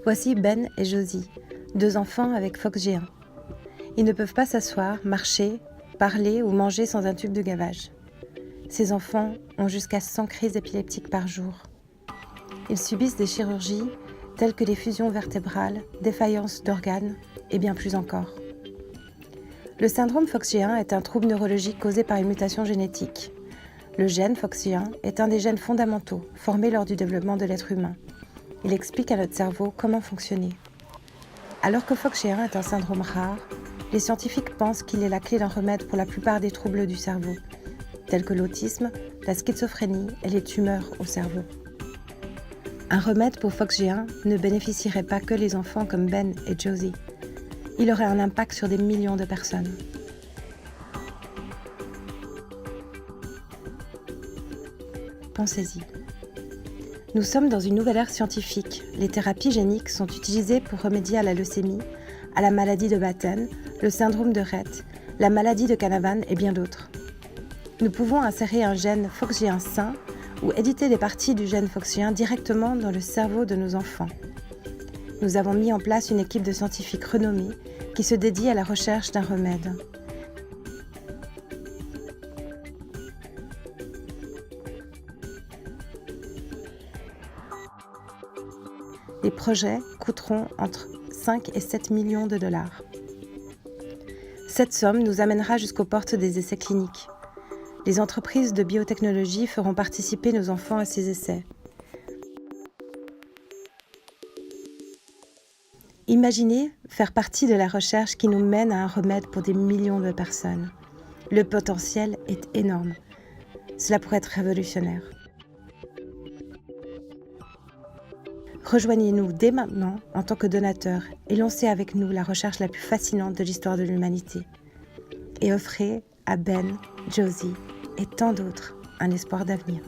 Voici Ben et Josie, deux enfants avec Fox géant. Ils ne peuvent pas s'asseoir, marcher, parler ou manger sans un tube de gavage. Ces enfants ont jusqu'à 100 crises épileptiques par jour. Ils subissent des chirurgies telles que des fusions vertébrales, défaillance d'organes et bien plus encore. Le syndrome foxgéen est un trouble neurologique causé par une mutation génétique. Le gène foxgéen est un des gènes fondamentaux formés lors du développement de l'être humain. Il explique à notre cerveau comment fonctionner. Alors que foxgéen est un syndrome rare, les scientifiques pensent qu'il est la clé d'un remède pour la plupart des troubles du cerveau, tels que l'autisme, la schizophrénie et les tumeurs au cerveau. Un remède pour foxgéen ne bénéficierait pas que les enfants comme Ben et Josie. Il aurait un impact sur des millions de personnes. Pensez-y. Nous sommes dans une nouvelle ère scientifique. Les thérapies géniques sont utilisées pour remédier à la leucémie, à la maladie de Batten, le syndrome de Rett, la maladie de Canavan et bien d'autres. Nous pouvons insérer un gène foxgéen sain ou éditer des parties du gène foxgéen directement dans le cerveau de nos enfants. Nous avons mis en place une équipe de scientifiques renommés qui se dédie à la recherche d'un remède. Les projets coûteront entre 5 et 7 millions de dollars. Cette somme nous amènera jusqu'aux portes des essais cliniques. Les entreprises de biotechnologie feront participer nos enfants à ces essais. Imaginez faire partie de la recherche qui nous mène à un remède pour des millions de personnes. Le potentiel est énorme. Cela pourrait être révolutionnaire. Rejoignez-nous dès maintenant en tant que donateur et lancez avec nous la recherche la plus fascinante de l'histoire de l'humanité. Et offrez à Ben, Josie et tant d'autres un espoir d'avenir.